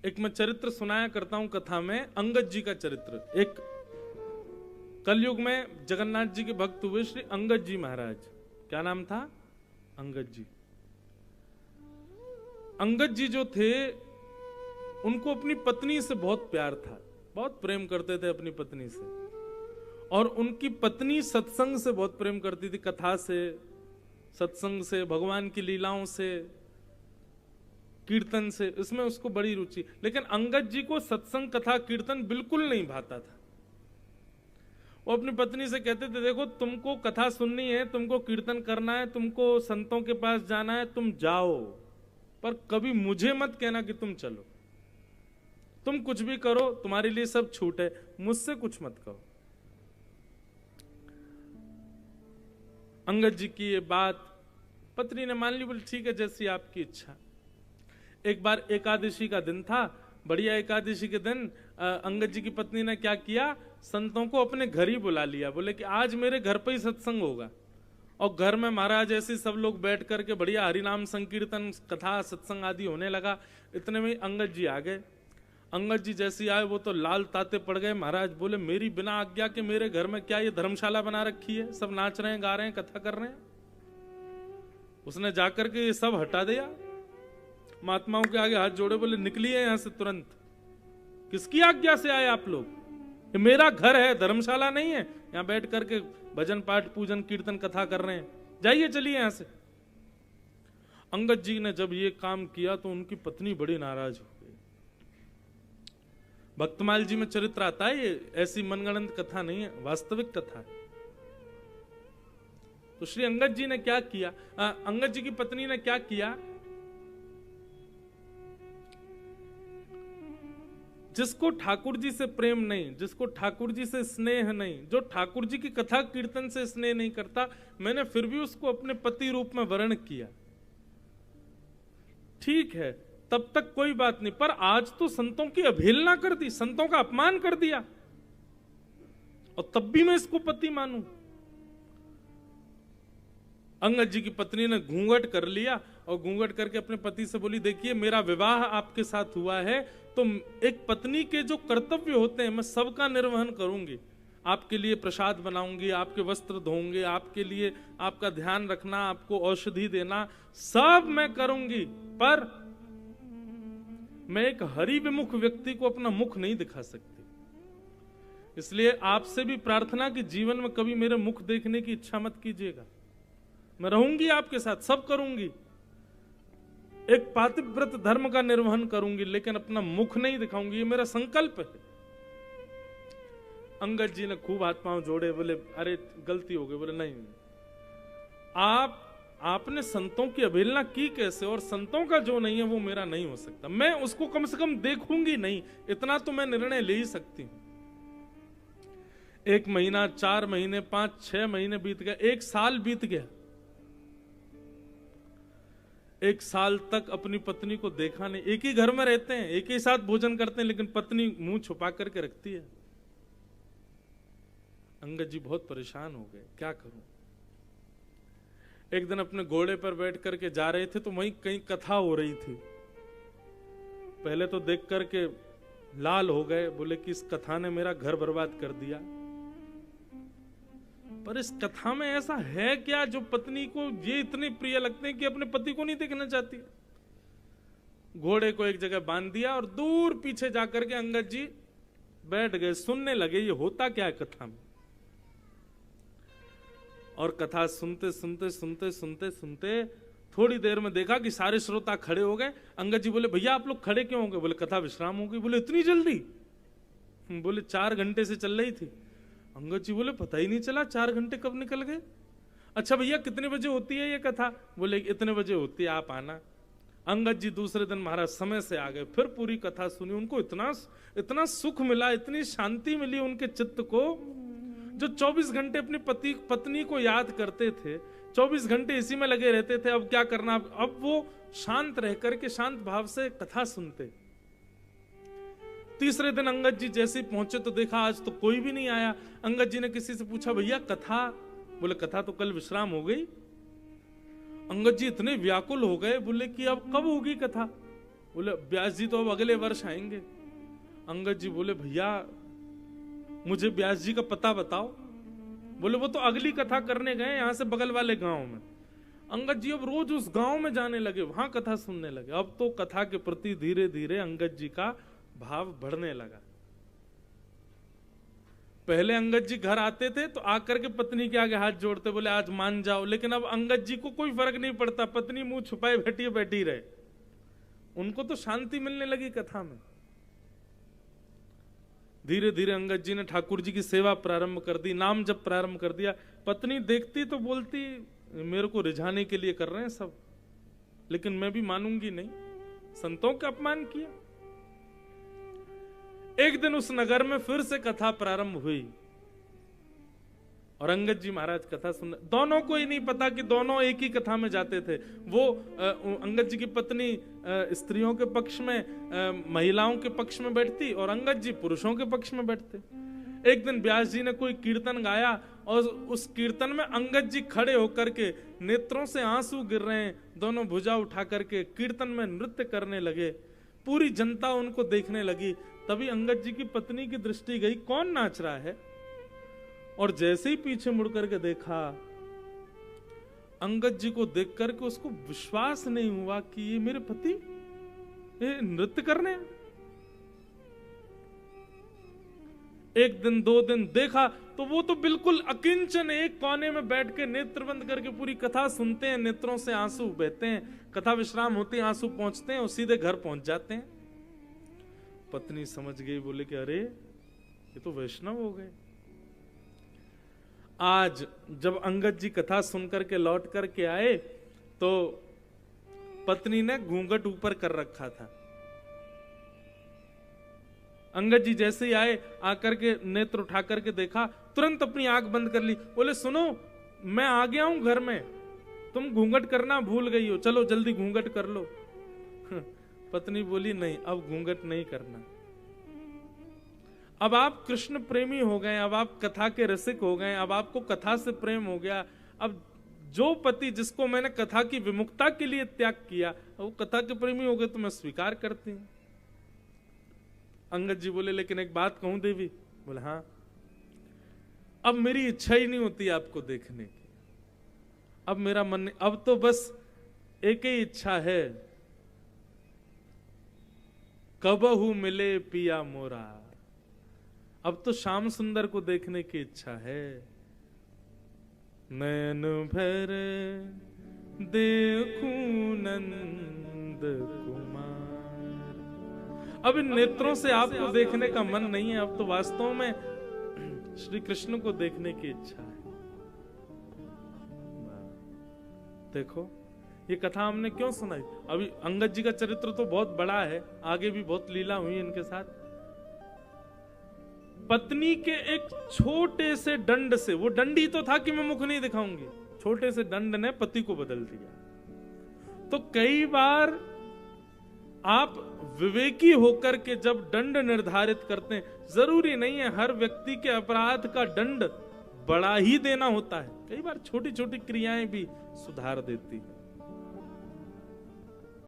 एक मैं चरित्र सुनाया करता हूं कथा में, अंगद जी का चरित्र। एक कलयुग में जगन्नाथ जी के भक्त हुए श्री अंगद जी महाराज। क्या नाम था? अंगद जी। अंगद जी जो थे उनको अपनी पत्नी से बहुत प्यार था, बहुत प्रेम करते थे अपनी पत्नी से। और उनकी पत्नी सत्संग से बहुत प्रेम करती थी, कथा से, सत्संग से, भगवान की लीलाओं से, कीर्तन से, इसमें उसको बड़ी रुचि। लेकिन अंगद जी को सत्संग, कथा, कीर्तन बिल्कुल नहीं भाता था। वो अपनी पत्नी से कहते थे, देखो तुमको कथा सुननी है, तुमको कीर्तन करना है, तुमको संतों के पास जाना है, तुम जाओ, पर कभी मुझे मत कहना कि तुम चलो। तुम कुछ भी करो, तुम्हारे लिए सब छूट है, मुझसे कुछ मत कहो। अंगद जी की ये बात पत्नी ने मान ली, बोली ठीक है जैसी आपकी इच्छा। एक बार एकादशी का दिन था, बढ़िया एकादशी के दिन अंगद जी की पत्नी ने क्या किया, संतों को अपने घर ही बुला लिया। बोले कि आज मेरे घर पर ही सत्संग होगा। और घर में महाराज ऐसे सब लोग बैठ करके बढ़िया हरिनाम संकीर्तन, कथा, सत्संग आदि होने लगा। इतने में अंगद जी आ गए। अंगद जी जैसे आए वो तो लाल ताते पड़ गए। महाराज बोले, मेरी बिना आज्ञा के मेरे घर में क्या ये धर्मशाला बना रखी है? सब नाच रहे हैं, गा रहे हैं, कथा कर रहे हैं। उसने जाकर के ये सब हटा दिया, महात्माओं के आगे हाथ जोड़े, बोले निकलिए यहां से तुरंत। किसकी आज्ञा से आए आप लोग? ये मेरा घर है, धर्मशाला नहीं है। यहां बैठ करके भजन पाठ, पूजन, कीर्तन, कथा कर रहे हैं, जाइए चलिए यहां से। अंगद जी ने जब ये काम किया तो उनकी पत्नी बड़ी नाराज हो गई। भक्तमाल जी में चरित्र आता है, ये ऐसी मनगढ़ंत कथा नहीं है, वास्तविक कथा है। तो श्री अंगद जी ने क्या किया, अंगद जी की पत्नी ने क्या किया, जिसको ठाकुर जी से प्रेम नहीं, जिसको ठाकुर जी से स्नेह नहीं, जो ठाकुर जी की कथा कीर्तन से स्नेह नहीं करता, मैंने फिर भी उसको अपने पति रूप में वर्ण किया। ठीक है, तब तक कोई बात नहीं, पर आज तो संतों की अवहेलना कर दी, संतों का अपमान कर दिया, और तब भी मैं इसको पति मानूं। अंगद जी की पत्नी ने घूंघट कर लिया और घूंघट करके अपने पति से बोली, देखिए मेरा विवाह आपके साथ हुआ है, तो एक पत्नी के जो कर्तव्य होते हैं मैं सबका निर्वहन करूंगी। आपके लिए प्रसाद बनाऊंगी, आपके वस्त्र धोऊंगी, आपके लिए आपका ध्यान रखना, आपको औषधि देना, सब मैं करूंगी, पर मैं एक हरि विमुख व्यक्ति को अपना मुख नहीं दिखा सकती। इसलिए आपसे भी प्रार्थना कि जीवन में कभी मेरे मुख देखने की इच्छा मत कीजिएगा। मैं रहूंगी आपके साथ, सब करूंगी, एक पातिव्रत धर्म का निर्वहन करूंगी, लेकिन अपना मुख नहीं दिखाऊंगी, ये मेरा संकल्प है। अंगद जी ने खूब हाथ पांव जोड़े, बोले अरे गलती हो गई। बोले नहीं, आपने संतों की अवहेलना की कैसे, और संतों का जो नहीं है वो मेरा नहीं हो सकता। मैं उसको कम से कम देखूंगी नहीं, इतना तो मैं निर्णय ले ही सकती हूं। 1 महीना, 4 महीने, 5-6 महीने बीत गए, 1 साल बीत गया। 1 साल तक अपनी पत्नी को देखा नहीं। एक ही घर में रहते हैं, एक ही साथ भोजन करते हैं, लेकिन पत्नी मुंह छुपा करके रखती है। अंगद जी बहुत परेशान हो गए, क्या करूं। एक दिन अपने घोड़े पर बैठ करके जा रहे थे तो वहीं कहीं कथा हो रही थी। पहले तो देख करके लाल हो गए, बोले कि इस कथा ने मेरा घर बर्बाद कर दिया। पर इस कथा में ऐसा है क्या जो पत्नी को ये इतने प्रिय लगते हैं कि अपने पति को नहीं देखना चाहती। घोड़े को एक जगह बांध दिया और दूर पीछे जाकर के अंगद जी बैठ गए, सुनने लगे ये होता क्या है कथा में। और कथा सुनते सुनते सुनते सुनते सुनते थोड़ी देर में देखा कि सारे श्रोता खड़े हो गए। अंगद जी बोले, भैया आप लोग खड़े क्यों हो गए? बोले कथा विश्राम हो गई। बोले इतनी जल्दी? बोले 4 घंटे से चल रही थी। अंगद जी बोले पता ही नहीं चला 4 घंटे कब निकल गए। अच्छा भैया कितने बजे होती है ये कथा? बोले इतने बजे होती है, आप आना। अंगद जी दूसरे दिन महाराज समय से आ गए, फिर पूरी कथा सुनी। उनको इतना सुख मिला, इतनी शांति मिली उनके चित्त को। जो 24 घंटे अपनी पत्नी को याद करते थे, 24 घंटे इसी में लगे रहते थे, अब क्या करना, अब वो शांत रह करके शांत भाव से कथा सुनते। तीसरे दिन अंगद जी जैसे ही पहुंचे तो देखा आज तो कोई भी नहीं आया। अंगद जी ने किसी से पूछा, भैया कथा? बोले कथा तो कल विश्राम हो गई। अंगद जी इतने व्याकुल हो गए, बोले कि अब कब होगी कथा? बोले व्यास जी तो अब अगले वर्ष आएंगे। अंगद जी बोले भैया मुझे व्यास जी का पता बताओ। बोले वो तो अगली कथा करने गए यहां से बगल वाले गांव में। अंगद जी अब रोज उस गांव में जाने लगे, वहां कथा सुनने लगे। अब तो कथा के प्रति धीरे धीरे अंगद जी का भाव बढ़ने लगा। पहले अंगद जी घर आते थे तो आकर के पत्नी के आगे हाथ जोड़ते, बोले आज मान जाओ। लेकिन अब अंगद जी को कोई फर्क नहीं पड़ता, पत्नी मुंह छुपाए बैठी रहे, उनको तो शांति मिलने लगी कथा में। धीरे धीरे अंगद जी ने ठाकुर जी की सेवा प्रारंभ कर दी, नाम जप प्रारंभ कर दिया। पत्नी देखती तो बोलती मेरे को रिझाने के लिए कर रहे हैं सब, लेकिन मैं भी मानूंगी नहीं, संतों का अपमान किया। एक दिन उस नगर में फिर से कथा प्रारंभ हुई और अंगद जी महाराज कथा सुन। दोनों को ही नहीं पता कि दोनों एक ही कथा में जाते थे। वो अंगद जी की पत्नी स्त्रियों के पक्ष में, महिलाओं के पक्ष में बैठती और अंगद जी पुरुषों के पक्ष में बैठते। एक दिन व्यास जी ने कोई कीर्तन गाया और उस कीर्तन में अंगद जी खड़े होकर के नेत्रों से आंसू गिर रहे हैं, दोनों भुजा उठा करके कीर्तन में नृत्य करने लगे। पूरी जनता उनको देखने लगी। तभी अंगद जी की पत्नी की दृष्टि गई, कौन नाच रहा है? और जैसे ही पीछे मुड़ करके देखा, अंगद जी को देख करके उसको विश्वास नहीं हुआ कि ये मेरे पति ये नृत्य करने हैं। एक दिन दो दिन देखा तो वो तो बिल्कुल अकिंचन एक कोने में बैठ के नेत्र बंद करके पूरी कथा सुनते हैं, नेत्रों से आंसू बहते हैं, कथा विश्राम होती है, आंसू पहुंचते हैं और सीधे घर पहुंच जाते हैं। पत्नी समझ गई, बोले कि अरे ये तो वैष्णव हो गए। आज जब अंगद जी कथा सुनकर के लौट करके आए तो पत्नी ने घूंघट ऊपर कर रखा था। अंगद जी जैसे ही आए, आकर के नेत्र उठा करके देखा, तुरंत अपनी आंख बंद कर ली। बोले सुनो मैं आ गया हूं घर में, तुम घूंघट करना भूल गई हो, चलो जल्दी घूंघट कर लो। पत्नी बोली नहीं, अब घूंघट नहीं करना। अब आप कृष्ण प्रेमी हो गए, अब आप कथा के रसिक हो गए, अब आपको कथा से प्रेम हो गया। अब जो पति जिसको मैंने कथा की विमुक्ता के लिए त्याग किया, वो कथा के प्रेमी हो गए तो मैं स्वीकार करती हूं। अंगद जी बोले लेकिन एक बात कहूं देवी? बोले हाँ। अब मेरी इच्छा ही नहीं होती आपको देखने की, अब मेरा मन नहीं, अब तो बस एक ही इच्छा है, कबहू मिले पिया मोरा। अब तो श्याम सुंदर को देखने की इच्छा है। नैन भर देखूं नंद कुमार। अब इन नेत्रों से आपको देखने का मन नहीं है, अब तो वास्तव में श्री कृष्ण को देखने की इच्छा है। देखो ये कथा हमने क्यों सुनाई? अभी अंगद जी का चरित्र तो बहुत बड़ा है, आगे भी बहुत लीला हुई इनके साथ। पत्नी के एक छोटे से दंड से, वो दंडी तो था कि मैं मुख नहीं दिखाऊंगी, छोटे से दंड ने पति को बदल दिया। तो कई बार आप विवेकी होकर के जब दंड निर्धारित करते हैं, जरूरी नहीं है हर व्यक्ति के अपराध का दंड बड़ा ही देना होता है, कई बार छोटी छोटी क्रियाएं भी सुधार देती है।